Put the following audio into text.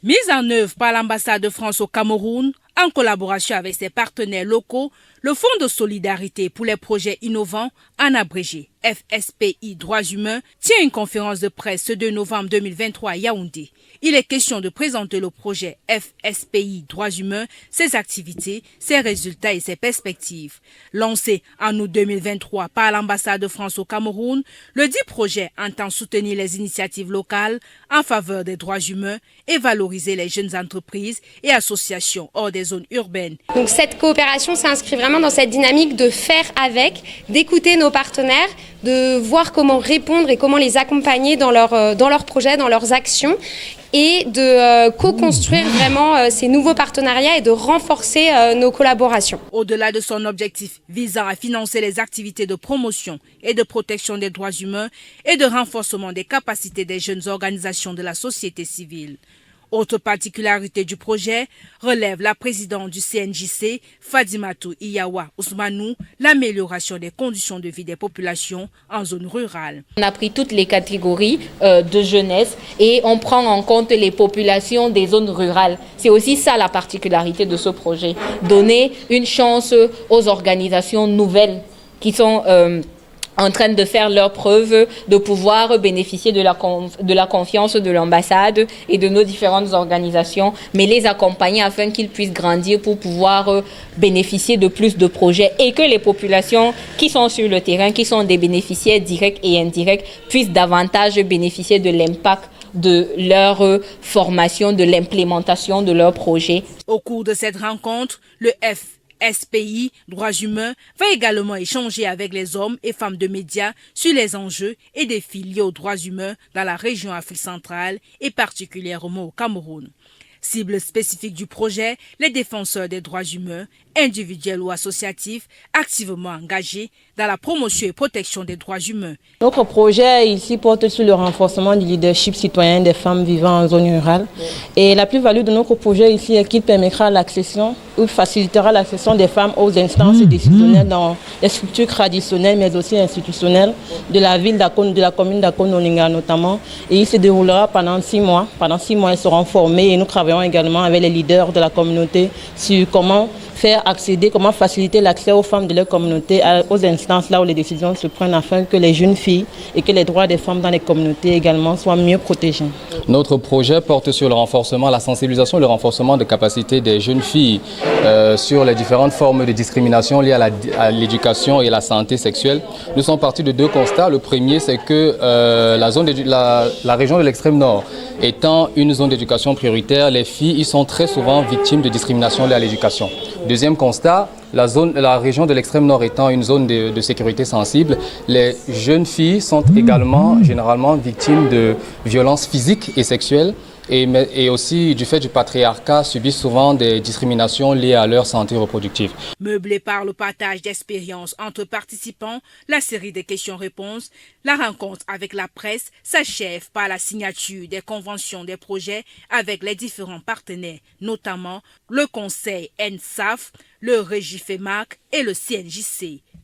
Mise en œuvre par l'ambassade de France au Cameroun, en collaboration avec ses partenaires locaux, le Fonds de solidarité pour les projets innovants, en abrégé FSPI Droits humains, tient une conférence de presse ce 2 novembre 2023 à Yaoundé. Il est question de présenter le projet FSPI Droits humains, ses activités, ses résultats et ses perspectives. Lancé en août 2023 par l'ambassade de France au Cameroun, le dit projet entend soutenir les initiatives locales en faveur des droits humains et valoriser les jeunes entreprises et associations hors des zones urbaines. Donc cette coopération s'inscrit vraiment dans cette dynamique de faire avec, d'écouter nos partenaires, de voir comment répondre et comment les accompagner dans leurs projets, dans leurs actions, et de co-construire vraiment ces nouveaux partenariats et de renforcer nos collaborations. Au-delà de son objectif visant à financer les activités de promotion et de protection des droits humains et de renforcement des capacités des jeunes organisations de la société civile. Autre particularité du projet, relève la présidente du CNJC, Fadimatou Iyawa Ousmanou, l'amélioration des conditions de vie des populations en zone rurale. On a pris toutes les catégories de jeunesse et on prend en compte les populations des zones rurales. C'est aussi ça la particularité de ce projet, donner une chance aux organisations nouvelles qui sont en train de faire leur preuve, de pouvoir bénéficier de la confiance de l'ambassade et de nos différentes organisations, mais les accompagner afin qu'ils puissent grandir pour pouvoir bénéficier de plus de projets et que les populations qui sont sur le terrain, qui sont des bénéficiaires directs et indirects, puissent davantage bénéficier de l'impact de leur formation, de l'implémentation de leurs projets. Au cours de cette rencontre, le FSPI Droits humains va également échanger avec les hommes et femmes de médias sur les enjeux et défis liés aux droits humains dans la région Afrique centrale et particulièrement au Cameroun. Cible spécifique du projet, les défenseurs des droits humains, individuels ou associatifs, activement engagés dans la promotion et protection des droits humains. Notre projet ici porte sur le renforcement du leadership citoyen des femmes vivant en zone rurale. Et la plus-value de notre projet ici est qu'il permettra l'accession ou facilitera l'accession des femmes aux instances décisionnelles dans les structures traditionnelles mais aussi institutionnelles de la ville d'Akon, de la commune d'Akon-Olinga notamment. Et il se déroulera pendant 6 mois. Pendant 6 mois, elles seront formées et nous travaillons également avec les leaders de la communauté sur comment faire accéder, comment faciliter l'accès aux femmes de leur communauté aux instances là où les décisions se prennent afin que les jeunes filles et que les droits des femmes dans les communautés également soient mieux protégés. Notre projet porte sur le renforcement, la sensibilisation et le renforcement des capacités des jeunes filles sur les différentes formes de discrimination liées à l'éducation et la santé sexuelle. Nous sommes partis de 2 constats. Le premier, c'est que la région de l'extrême nord étant une zone d'éducation prioritaire, les filles y sont très souvent victimes de discrimination liée à l'éducation. Deuxième constat, la région de l'extrême nord étant une zone de sécurité sensible, les jeunes filles sont également généralement victimes de violences physiques et sexuelles et aussi du fait du patriarcat subissent souvent des discriminations liées à leur santé reproductive. Meublé par le partage d'expériences entre participants, la série de questions-réponses, la rencontre avec la presse s'achève par la signature des conventions des projets avec les différents partenaires, notamment le Conseil NSAF, le Régifemac et le CNJC.